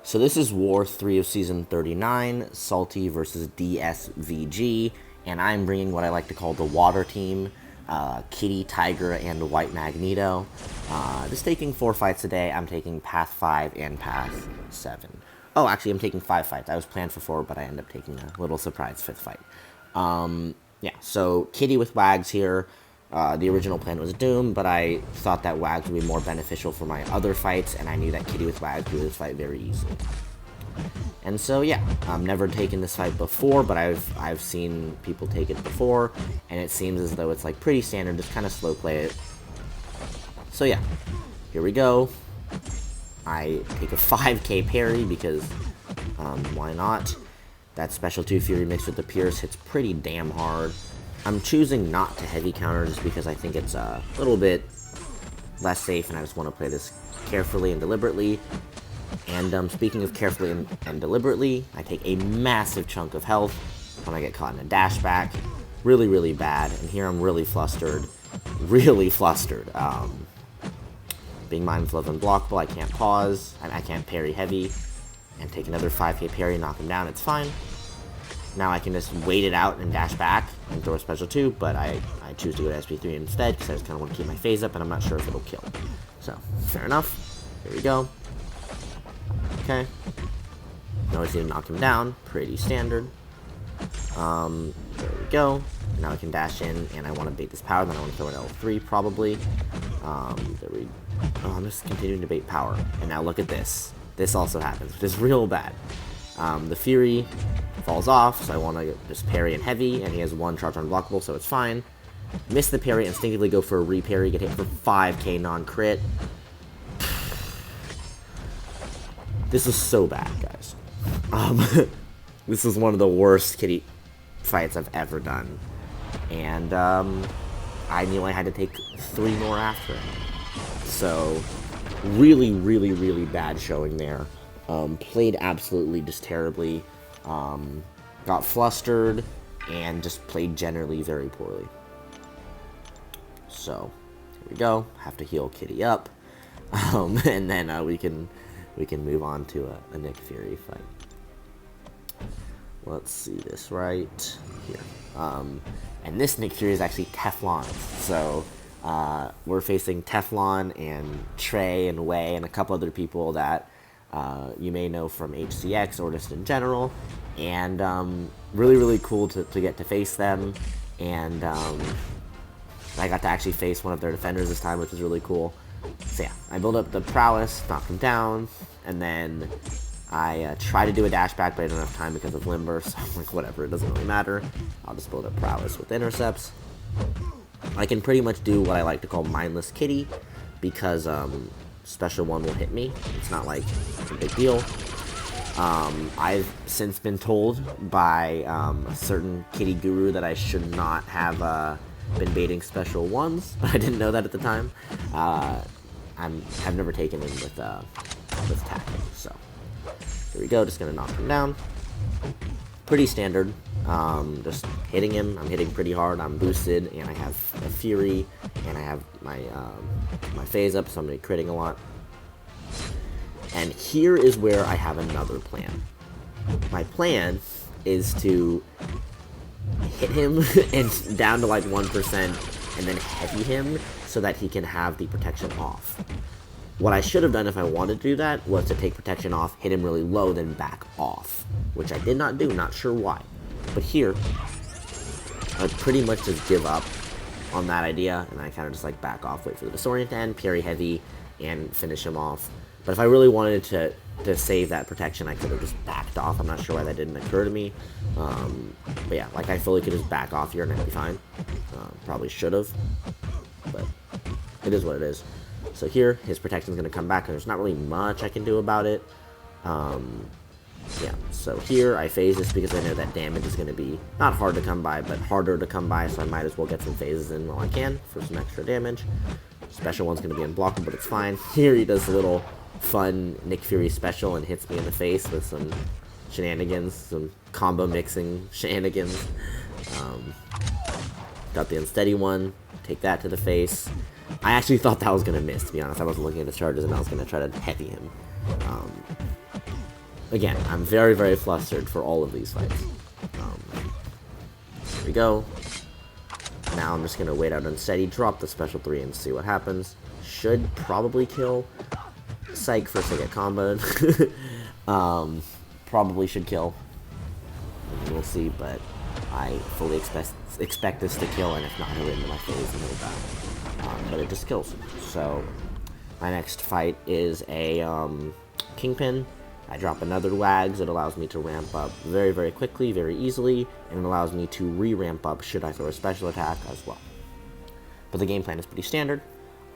So this is War 3 of Season 39, Salty versus DSVG, and I'm bringing what I like to call the Water Team, Kitty, Tigra, and White Magneto. Just taking 4 fights today. I'm taking Path 5 and Path 7. Oh, actually, I'm taking 5 fights. I was planned for 4, but I ended up taking a little surprise 5th fight. Yeah, so Kitty with Wags here. The original plan was Doom, but I thought that Wags would be more beneficial for my other fights, and I knew that Kitty with Wags would do this fight very easily. And so yeah, I've never taken this fight before, but I've seen people take it before, and it seems as though it's like pretty standard, just kind of slow play it. So yeah, here we go. I take a 5k parry because why not? That Special 2 Fury mixed with the Pierce hits pretty damn hard. I'm choosing not to heavy counter just because I think it's a little bit less safe, and I just want to play this carefully and deliberately. And speaking of carefully and deliberately, I take a massive chunk of health when I get caught in a dash back. Really, really bad. And here I'm really flustered. Really flustered. Being mindful of unblockable, I can't pause. I can't parry heavy. And take another 5k parry, knock him down, it's fine. Now I can just wait it out and dash back and throw a special 2, but I choose to go to SP3 instead because I just kind of want to keep my phase up and I'm not sure if it'll kill. So, fair enough. Here we go. Okay. Now I just need to knock him down. Pretty standard. There we go. Now I can dash in and I want to bait this power, then I want to throw an L3 probably. There we Oh, I'm just continuing to bait power. And now look at this. This also happens, which is real bad. The Fury falls off, so I want to just parry and heavy, and he has 1 charge unblockable, so it's fine. Miss the parry, instinctively go for a re-parry, get hit for 5k non-crit. This is so bad, guys. This is one of the worst Kitty fights I've ever done. And I knew I had to take 3 more after it. So, really, really, really bad showing there. Played absolutely just terribly. Got flustered and just played generally very poorly. So, here we go. Have to heal Kitty up. And then we can move on to a Nick Fury fight. Let's see this right here. And this Nick Fury is actually Teflon. So we're facing Teflon and Trey and Wei and a couple other people that you may know from HCX or just in general. And really, really cool to get to face them. And I got to actually face one of their defenders this time, which is really cool. So yeah, I build up the prowess, knock him down, and then I try to do a dash back, but I don't have time because of Limber, so I'm like, whatever, it doesn't really matter. I'll just build up prowess with intercepts. I can pretty much do what I like to call mindless Kitty, because special 1 will hit me. It's not like a big deal. I've since been told by a certain Kitty guru that I should not have been baiting special 1s, but I didn't know that at the time. I've never taken him with tacking, so here we go. Just gonna knock him down. Pretty standard. Just hitting him. I'm hitting pretty hard. I'm boosted, and I have a Fury, and I have my my phase up, so I'm gonna be critting a lot. And here is where I have another plan. My plan is to hit him and down to like 1%, and then heavy him so that he can have the protection off. What I should have done if I wanted to do that was to take protection off, hit him really low, then back off, which I did not do, not sure why. But here, I pretty much just give up on that idea, and I kind of just like back off, wait for the disorient to end, parry heavy, and finish him off. But if I really wanted to save that protection, I could have just backed off. I'm not sure why that didn't occur to me. But yeah, like I fully could just back off here and I'd be fine. Probably should have, but it is what it is. So here, his protection is going to come back, and there's not really much I can do about it. Yeah, so here I phase this because I know that damage is going to be not hard to come by, but harder to come by, so I might as well get some phases in while I can for some extra damage. Special 1's going to be unblockable, but it's fine. Here he does a little fun Nick Fury special and hits me in the face with some shenanigans, some combo mixing shenanigans. Got the unsteady 1, take that to the face. I actually thought that was going to miss, to be honest. I wasn't looking at his charges, and I was going to try to heavy him. again, I'm very, very flustered for all of these fights. Here we go. Now I'm just going to wait out unsteady, drop the special 3 and see what happens. Should probably kill. Psych, first I get comboed. Probably should kill. We'll see, but I fully expect this to kill, and if not, he'll into my face and he'll die. But it just kills. So my next fight is a Kingpin. I drop another Wags. It allows me to ramp up very, very quickly, very easily, and it allows me to re-ramp up should I throw a special attack as well. But the game plan is pretty standard.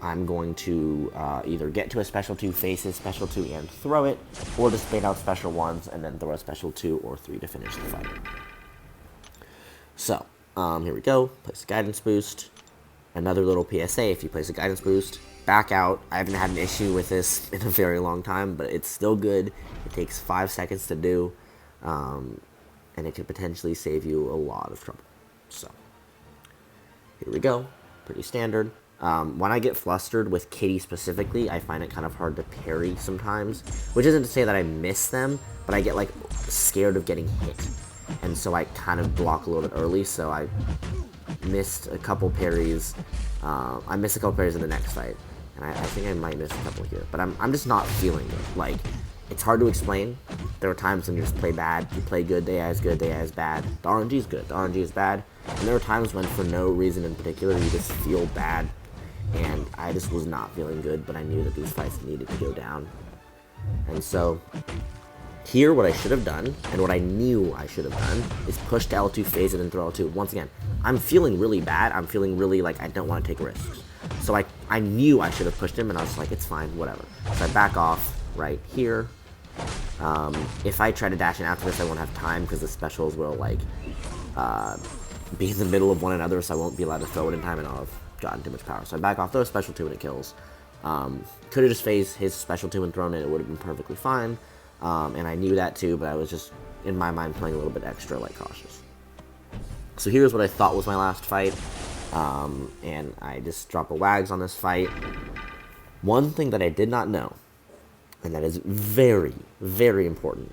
I'm going to either get to a special 2, face his special 2 and throw it, or just bait out special 1s and then throw a special 2 or 3 to finish the fight. So, here we go. Place a guidance boost. Another little PSA, if you place a guidance boost, back out. I haven't had an issue with this in a very long time, but it's still good. It takes 5 seconds to do, and it can potentially save you a lot of trouble. So, here we go. Pretty standard. When I get flustered with Kitty specifically, I find it kind of hard to parry sometimes, which isn't to say that I miss them, but I get like scared of getting hit, and so I kind of block a little bit early, so I missed a couple parries. I missed a couple parries in the next fight, and I think I might miss a couple here, but I'm just not feeling it. Like, it's hard to explain. There are times when you just play bad, you play good, day is good, day is bad. The RNG is good, the RNG is bad, and there are times when for no reason in particular you just feel bad. And I just was not feeling good, but I knew that these fights needed to go down. And so, here what I should have done, and what I knew I should have done, is push to L2, phase it, and throw L2. Once again, I'm feeling really bad. I'm feeling really like I don't want to take risks. So I knew I should have pushed him, and I was like, it's fine, whatever. So I back off right here. If I try to dash in after this, I won't have time, because the specials will, like, be in the middle of one another, so I won't be allowed to throw it in time, and I'll have gotten too much power. So I back off, throw a special 2 and it kills. Could have just phased his special 2 and thrown it, it would have been perfectly fine. And I knew that too, but I was just, in my mind, playing a little bit extra, like, cautious. So here's what I thought was my last fight. And I just drop a Wags on this fight. One thing that I did not know, and that is very, very important,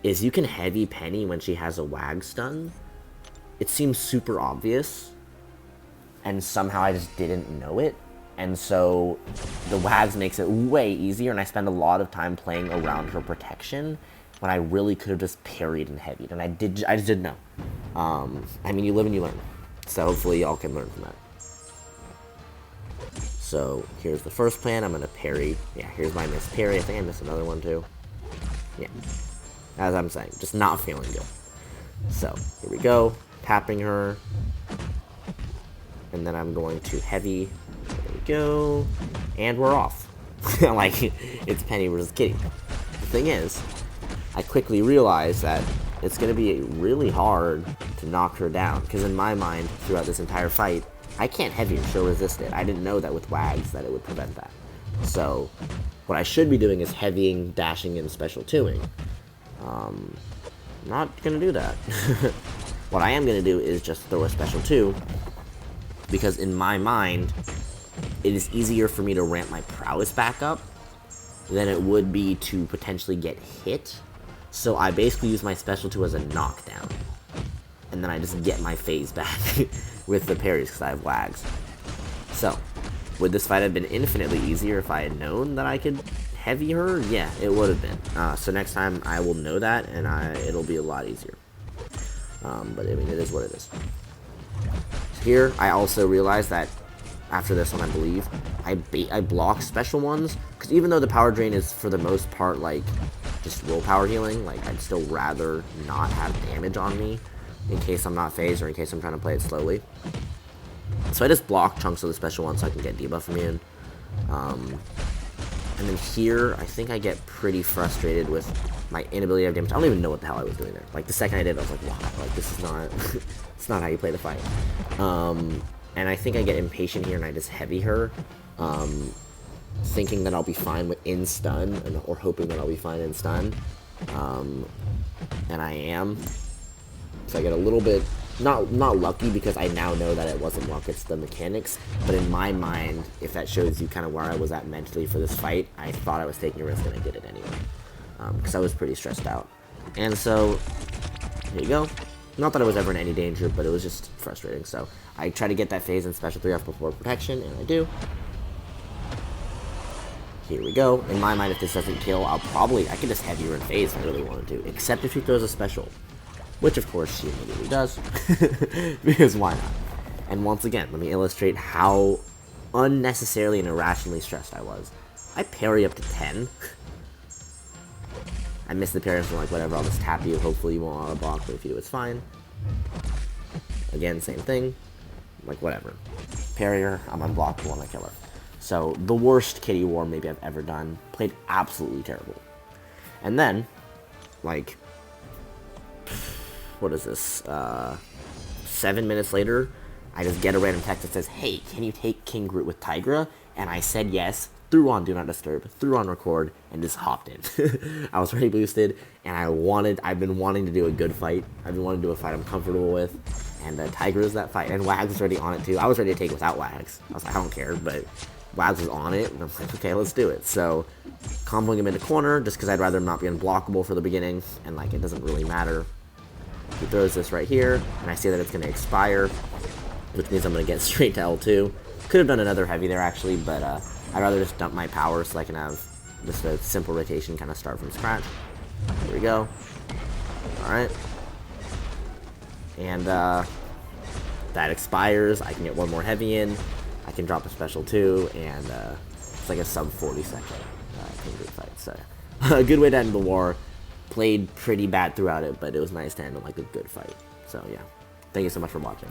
is you can heavy Peni when she has a Wag stun. It seems super obvious, and somehow I just didn't know it, and so the Wags makes it way easier, and I spend a lot of time playing around her protection when I really could have just parried and heavied, and I just didn't know. I mean, you live and you learn, so hopefully y'all can learn from that. So here's the first plan. I'm gonna parry. Yeah, here's my missed parry. I think I missed another one too. Yeah, as I'm saying, just not feeling good. So here we go, tapping her. And then I'm going to heavy. There we go. And we're off. Like, it's Peni versus Kitty. The thing is, I quickly realized that it's going to be really hard to knock her down. Because in my mind, throughout this entire fight, I can't heavy her. She'll resist it. I didn't know that with Wags that it would prevent that. So, what I should be doing is heavying, dashing, and special 2ing. Not going to do that. What I am going to do is just throw a special 2. Because in my mind, it is easier for me to ramp my prowess back up than it would be to potentially get hit. So I basically use my special 2 as a knockdown. And then I just get my phase back with the parries because I have Wags. So, would this fight have been infinitely easier if I had known that I could heavy her? Yeah, it would have been. So next time I will know that, and it'll be a lot easier. But I mean, it is what it is. Here, I also realized that after this one, I believe, I block special ones, because even though the power drain is, for the most part, like, just willpower healing, like, I'd still rather not have damage on me, in case I'm not phased, or in case I'm trying to play it slowly. So I just block chunks of the special ones so I can get debuff from in. And then here, I think I get pretty frustrated with my inability to have damage. I don't even know what the hell I was doing there. Like, the second I did, I was like, wow, like, this is not, it's not how you play the fight. And I think I get impatient here and I just heavy her, thinking that I'll be fine with in stun, or hoping that I'll be fine in stun. And I am. So I get a little bit, not lucky, because I now know that it wasn't luck, it's the mechanics, but in my mind, if that shows you kind of where I was at mentally for this fight, I thought I was taking a risk and I did it anyway. because I was pretty stressed out. And so, here you go. Not that I was ever in any danger, but it was just frustrating. So I try to get that phase in special 3F before protection, and I do. Here we go. In my mind, if this doesn't kill, I can just heavy her in phase if I really wanted to, except if she throws a special. Which, of course, she immediately does. Because why not? And once again, let me illustrate how unnecessarily and irrationally stressed I was. I parry up to 10. I missed the parry, so I'm like, whatever, I'll just tap you. Hopefully you won't auto-block, but if you do, it's fine. Again, same thing. Like, whatever. Parry her, I'm unblockable, and I kill her. So, the worst kitty war maybe I've ever done. Played absolutely terrible. And then, like, what is this? 7 minutes later, I just get a random text that says, hey, can you take King Groot with Tigra? And I said yes, threw on Do Not Disturb, threw on Record, and just hopped in. I was already boosted, and I've been wanting to do a good fight. I've been wanting to do a fight I'm comfortable with, and Tigra is that fight, and Wags was already on it too. I was ready to take it without Wags. I was like, I don't care, but Wags was on it, and I was like, okay, let's do it. So, comboing him in the corner, just because I'd rather him not be unblockable for the beginning, and like, it doesn't really matter. He throws this right here, and I see that it's going to expire, which means I'm going to get straight to L2. Could have done another heavy there, actually, but I'd rather just dump my power so I can have just a simple rotation, kind of start from scratch. Here we go. Alright. And that expires. I can get one more heavy in. I can drop a special too, and it's like a sub 40 second King Groot fight. So, a good way to end the war. Played pretty bad throughout it, but it was nice to end on like a good fight. So yeah, thank you so much for watching.